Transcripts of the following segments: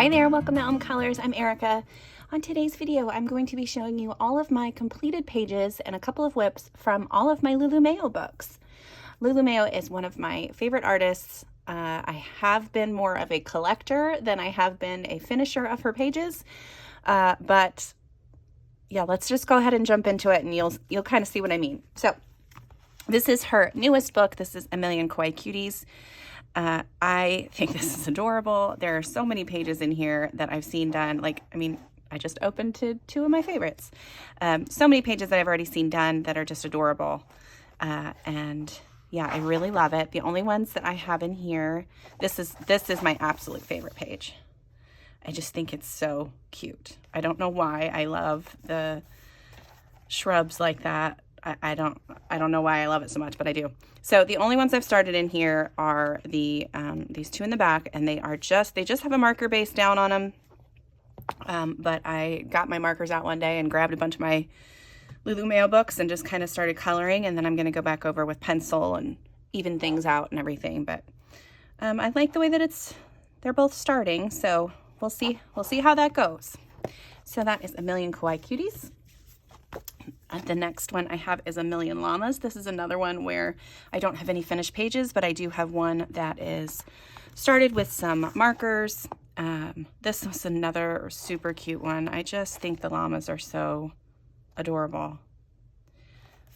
Hi there, welcome to Colors. I'm Erica. On today's video, I'm going to be showing you all of my completed pages and a couple of whips from all of my Lulu Mayo books. Lulu Mayo is one of my favorite artists. I have been more of a collector than I have been a finisher of her pages. But yeah, let's just go ahead and jump into it and you'll kind of see what I mean. So this is her newest book. This is Million Koi Cuties. I think this is adorable. There are so many pages in here that I've seen done. I just opened to two of my favorites. So many pages that I've already seen done that are just adorable. And yeah, I really love it. The only ones that I have in here, this is my absolute favorite page. I just think it's so cute. I don't know why I love the shrubs like that. I don't know why I love it so much, but I do. So the only ones I've started in here are the these two in the back, and they just have a marker base down on them. But I got my markers out one day and grabbed a bunch of my Lulu Mayo books and just kind of started coloring, and then I'm going to go back over with pencil and even things out and everything. But I like the way that they're both starting, so we'll see how that goes. So that is Million Koi Cuties. The next one I have is Million Llamas. This is another one where I don't have any finished pages, but I do have one that is started with some markers. This was another super cute one. I just think the llamas are so adorable.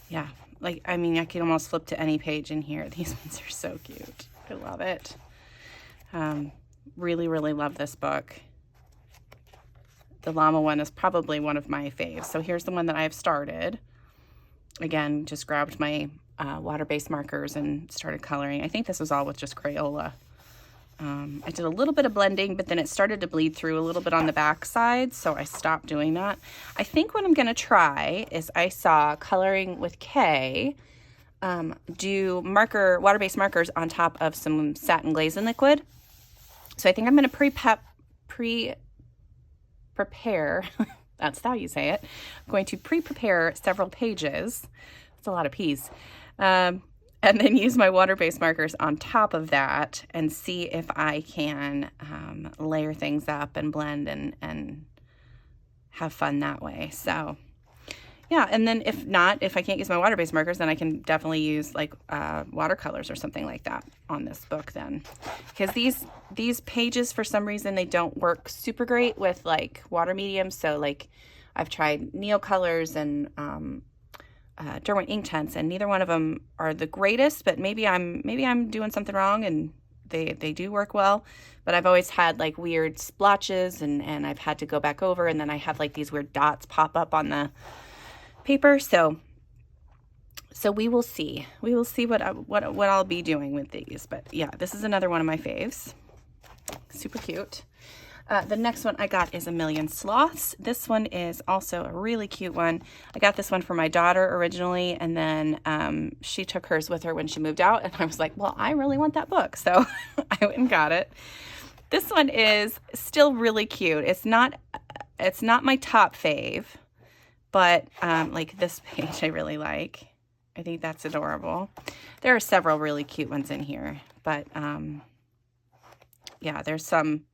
Yeah, I can almost flip to any page in here. These ones are so cute. I love it. Really, really love this book. The llama one is probably one of my faves. So here's the one that I've started. Again, just grabbed my water-based markers and started coloring. I think this was all with just Crayola. I did a little bit of blending, but then it started to bleed through a little bit on the back side, so I stopped doing that. I think what I'm going to try is I saw Coloring with Kay do water-based markers on top of some satin glazing liquid. So I think I'm going to prepare, that's how you say it. I'm going to pre-prepare several pages. It's a lot of P's. And then use my water-based markers on top of that and see if I can layer things up and blend and have fun that way. So yeah, and then if I can't use my water-based markers, then I can definitely use watercolors or something like that on this book then. Because these pages, for some reason, they don't work super great with water mediums. So I've tried Neocolors and Derwent Inktense, and neither one of them are the greatest, but maybe I'm doing something wrong and they do work well. But I've always had weird splotches and I've had to go back over, and then I have these weird dots pop up on the paper. So we will see. We will see what I'll be doing with these. But yeah, this is another one of my faves. Super cute. The next one I got is Million Sloths. This one is also a really cute one. I got this one for my daughter originally, and then she took hers with her when she moved out, and I was like, well, I really want that book, so I went and got it. This one is still really cute. It's not my top fave, but this page I really like. I think that's adorable. There are several really cute ones in here, but yeah, there's some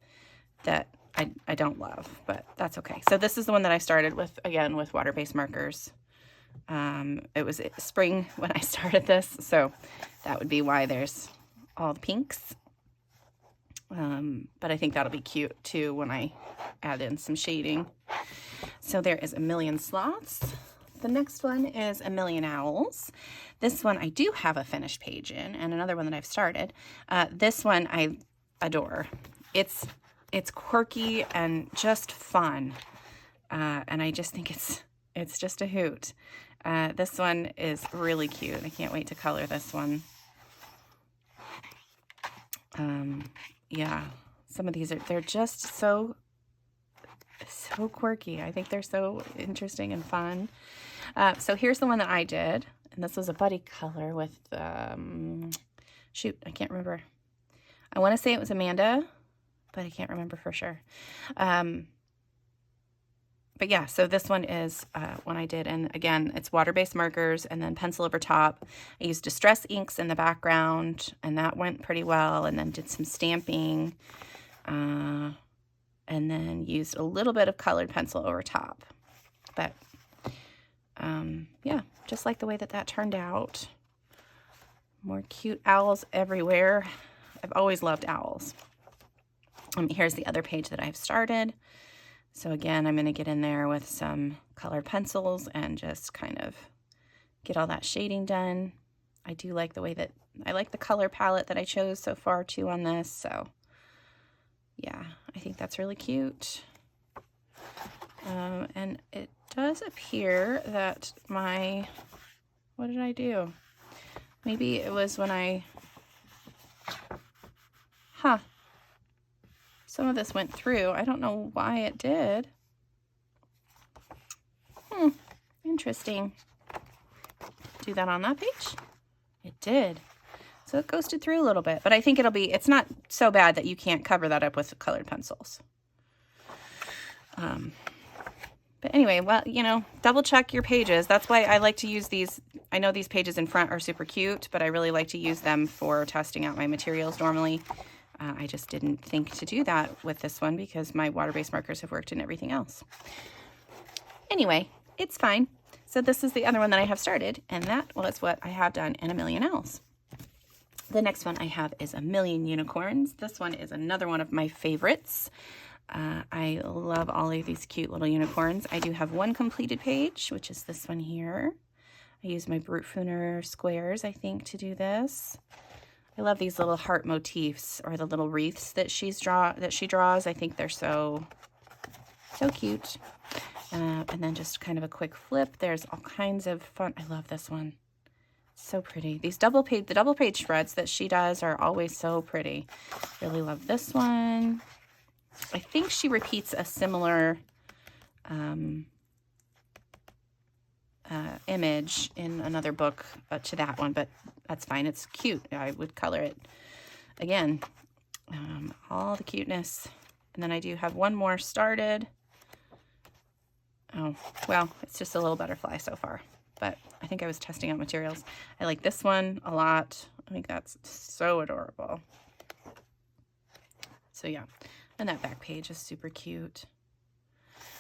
that I don't love, but that's okay. So this is the one that I started with, again, with water-based markers. It was spring when I started this, so that would be why there's all the pinks. But I think that'll be cute too when I add in some shading. So there is Million Sloths. The next one is Million Owls. This one I do have a finished page in, and another one that I've started. This one I adore. It's quirky and just fun, and I just think it's just a hoot. This one is really cute. I can't wait to color this one. Yeah, some of these they're just so quirky. I think they're so interesting and fun. So here's the one that I did, and this was a buddy color with shoot, I can't remember. I want to say it was Amanda, but I can't remember for sure. But yeah, so this one is one I did, and again, it's water-based markers and then pencil over top. I used Distress inks in the background, and that went pretty well, and then did some stamping. and then used a little bit of colored pencil over top. But yeah, just like the way that that turned out. More cute owls everywhere. I've always loved owls. Here's the other page that I've started. So again, I'm going to get in there with some colored pencils and just kind of get all that shading done. I do like the way that, I like the color palette that I chose so far too on this. So yeah, I think that's really cute. And it does appear that what did I do? Maybe it was when some of this went through. I don't know why it did. Interesting. Do that on that page? It did. So it ghosted through a little bit, but I think it's not so bad that you can't cover that up with colored pencils. But anyway, well, you know, double check your pages. That's why I like to use these. I know these pages in front are super cute, but I really like to use them for testing out my materials normally. I just didn't think to do that with this one because my water-based markers have worked in everything else. Anyway, it's fine. So this is the other one that I have started, and that was what I have done in A Million Owls. The next one I have is A Million Unicorns. This one is another one of my favorites. I love all of these cute little unicorns. I do have one completed page, which is this one here. I use my Brutfuner squares, I think, to do this. I love these little heart motifs, or the little wreaths that she draws. I think they're so cute. And then just kind of a quick flip. There's all kinds of fun. I love this one. So pretty. These the double page spreads that she does are always so pretty. Really love this one. I think she repeats a similar image in another book to that one, but that's fine. It's cute. I would color it again. All the cuteness. And then I do have one more started. Oh, well, it's just a little butterfly so far, but I think I was testing out materials. I like this one a lot. I think that's so adorable. So yeah, and that back page is super cute.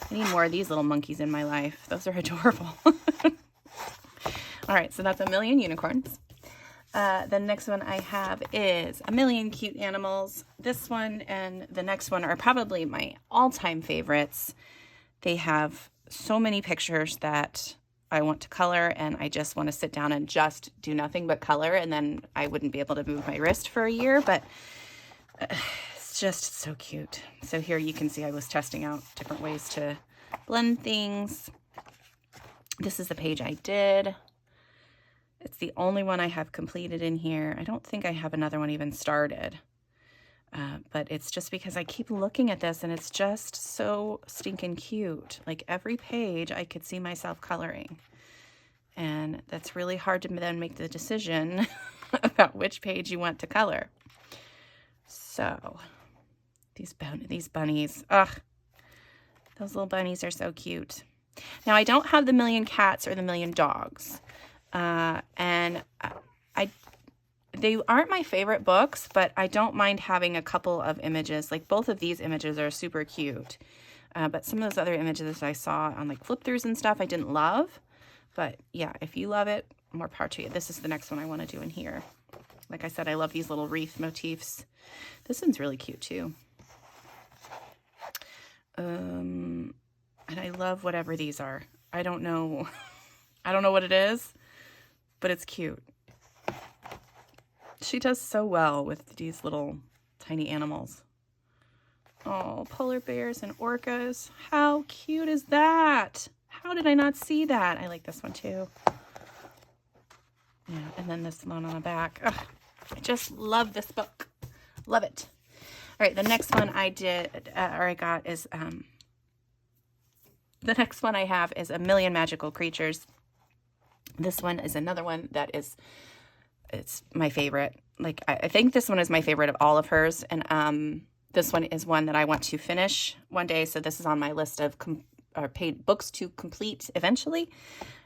I need more of these little monkeys in my life. Those are adorable. All right, so that's A Million Unicorns. The next one I have is A Million Cute Animals. This one and the next one are probably my all-time favorites. They have so many pictures that I want to color, and I just want to sit down and just do nothing but color, and then I wouldn't be able to move my wrist for a year, but it's just so cute. So here you can see I was testing out different ways to blend things. This is the page I did. It's the only one I have completed in here. I don't think I have another one even started. But it's just because I keep looking at this and it's just so stinking cute. Like every page I could see myself coloring. And that's really hard to then make the decision about which page you want to color. So these bunnies, ugh, those little bunnies are so cute. Now I don't have the Million Cats or the Million Dogs. And they aren't my favorite books, but I don't mind having a couple of images. Like both of these images are super cute. But some of those other images I saw on like flip throughs and stuff I didn't love. But yeah, if you love it, more power to you. This is the next one I want to do in here. Like I said, I love these little wreath motifs. This one's really cute too. And I love whatever these are. I don't know. I don't know what it is, but it's cute. She does so well with these little tiny animals. Oh, polar bears and orcas. How cute is that? How did I not see that? I like this one too. Yeah, and then this one on the back. Ugh, I just love this book. Love it. All right, the next one I got is, the next one I have is A Million Magical Creatures. This one is another one that is, it's my favorite. Like, I think this one is my favorite of all of hers. And this one is one that I want to finish one day. So this is on my list of paid books to complete eventually.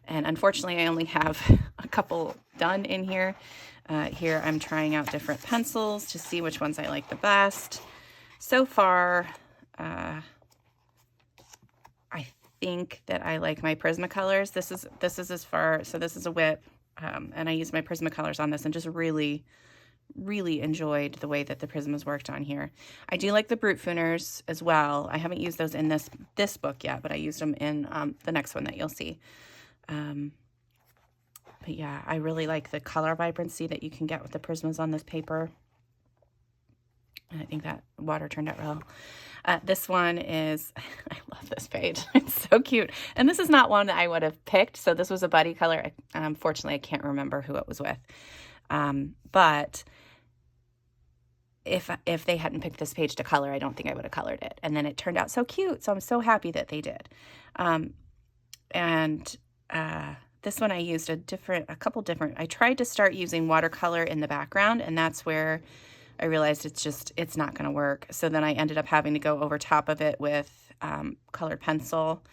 And unfortunately, I only have a couple done in here. Here I'm trying out different pencils to see which ones I like the best. So far, I think that I like my Prismacolors. This is as far, so this is a whip, and I used my Prismacolors on this and just really enjoyed the way that the Prismas worked on here. I do like the Brute Fooners as well. I haven't used those in this book yet, but I used them in the next one that you'll see. But yeah, I really like the color vibrancy that you can get with the Prismas on this paper. And I think that water turned out well. This one is, I love this page. It's so cute. And this is not one that I would have picked. So this was a buddy color. Unfortunately, I can't remember who it was with. But if they hadn't picked this page to color, I don't think I would have colored it. And then it turned out so cute. So I'm so happy that they did. This one I used a couple different, I tried to start using watercolor in the background, and that's where I realized it's not going to work. So then I ended up having to go over top of it with colored pencil.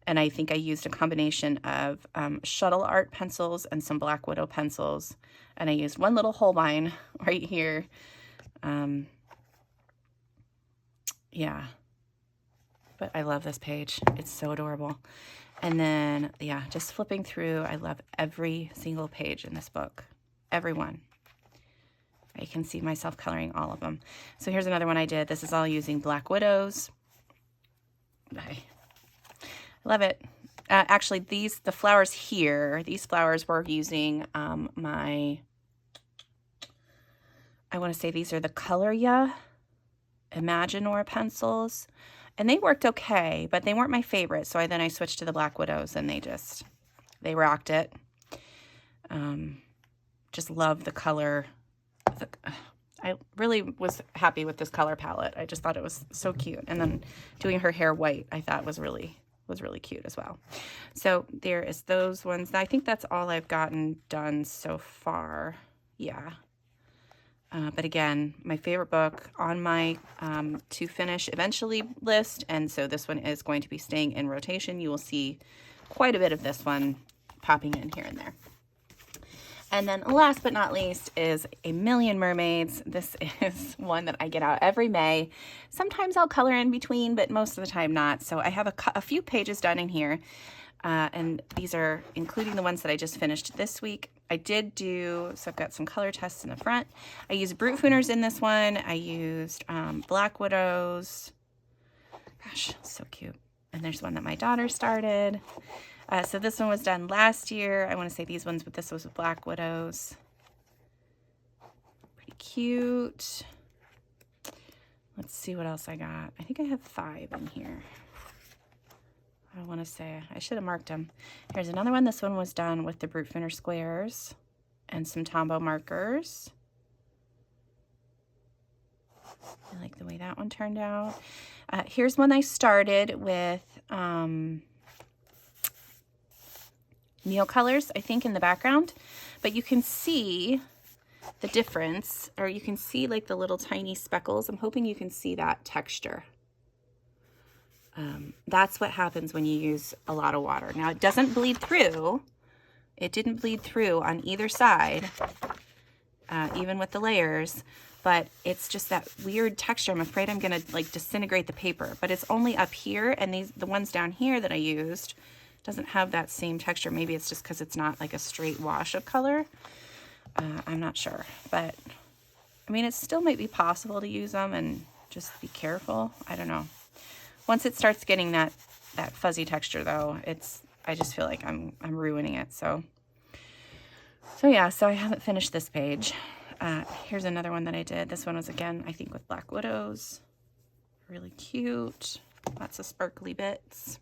And I think I used a combination of shuttle art pencils and some Black Widow pencils. And I used one little Holbein right here. Yeah. But I love this page. It's so adorable. And then, yeah, just flipping through, I love every single page in this book. Every one. I can see myself coloring all of them. So here's another one I did. This is all using Black Widows. I love it. Actually, the flowers here, these flowers were using I want to say these are the Color Ya Imaginor pencils. And they worked okay, but they weren't my favorite. So then I switched to the Black Widows, and they rocked it. Just love the color. I really was happy with this color palette. I just thought it was so cute. And then doing her hair white, I thought was really cute as well. So there is those ones. I think that's all I've gotten done so far. Yeah. But again, my favorite book on my to finish eventually list. And so this one is going to be staying in rotation. You will see quite a bit of this one popping in here and there. And then last but not least is a Million Mermaids. This is one that I get out every May. Sometimes I'll color in between, but most of the time not. So I have a few pages done in here. And these are including the ones that I just finished this week. I did so I've got some color tests in the front. I used Brute Fooners in this one. I used Black Widows. Gosh, so cute. And there's one that my daughter started. So this one was done last year. I want to say these ones, but this was with Black Widows. Pretty cute. Let's see what else I got. I think I have 5 in here. I want to say, I should have marked them. Here's another one. This one was done with the Brute Fooner squares and some Tombow markers. I like the way that one turned out. Here's one I started with Neocolors, I think, in the background. But you can see the difference, or you can see like the little tiny speckles. I'm hoping you can see that texture. That's what happens when you use a lot of water. Now, it doesn't bleed through. It didn't bleed through on either side, even with the layers, but it's just that weird texture. I'm afraid I'm going to like disintegrate the paper, but it's only up here, and the ones down here that I used doesn't have that same texture. Maybe it's just because it's not like a straight wash of color. I'm not sure, but I mean, it still might be possible to use them and just be careful. I don't know. Once it starts getting that fuzzy texture, though, I just feel like I'm ruining it. So yeah, so I haven't finished this page. Here's another one that I did. This one was, again, I think with Black Widows. Really cute. Lots of sparkly bits.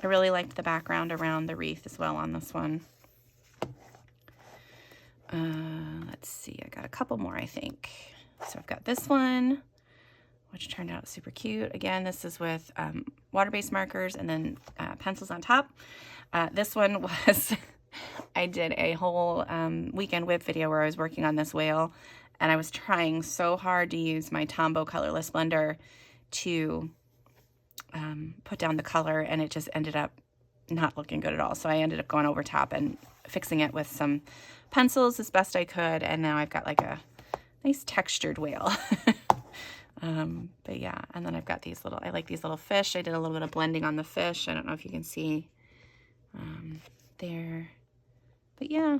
I really liked the background around the wreath as well on this one. Let's see. I got a couple more, I think. So I've got this one, which turned out super cute. Again, this is with water-based markers and then pencils on top. This one was, I did a whole weekend whip video where I was working on this whale, and I was trying so hard to use my Tombow colorless blender to put down the color, and it just ended up not looking good at all. So I ended up going over top and fixing it with some pencils as best I could, and now I've got like a nice textured whale. But yeah, and then I've got these little, I like these little fish. I did a little bit of blending on the fish. I don't know if you can see there. But yeah,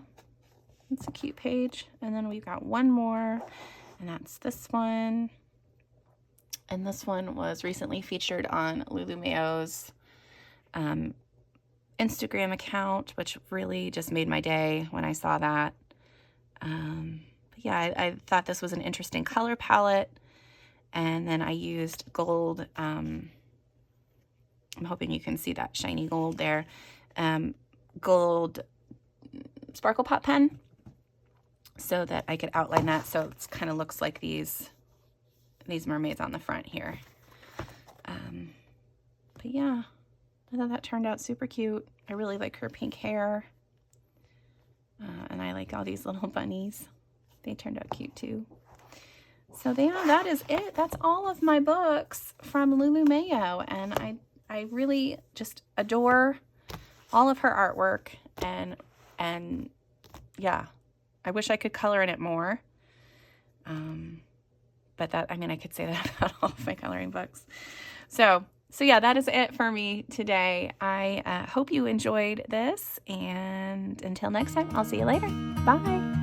it's a cute page. And then we've got one more, and that's this one. And this one was recently featured on Lulu Mayo's Instagram account, which really just made my day when I saw that. But yeah, I thought this was an interesting color palette. And then I used gold. I'm hoping you can see that shiny gold there. Gold sparkle pot pen, so that I could outline that so it kind of looks like these mermaids on the front here. But yeah, I thought that turned out super cute. I really like her pink hair. And I like all these little bunnies. They turned out cute too. So yeah, that is it. That's all of my books from Lulu Mayo. And I really just adore all of her artwork. And yeah, I wish I could color in it more. But that, I mean, I could say that about all of my coloring books. So yeah, that is it for me today. I hope you enjoyed this, and until next time, I'll see you later. Bye.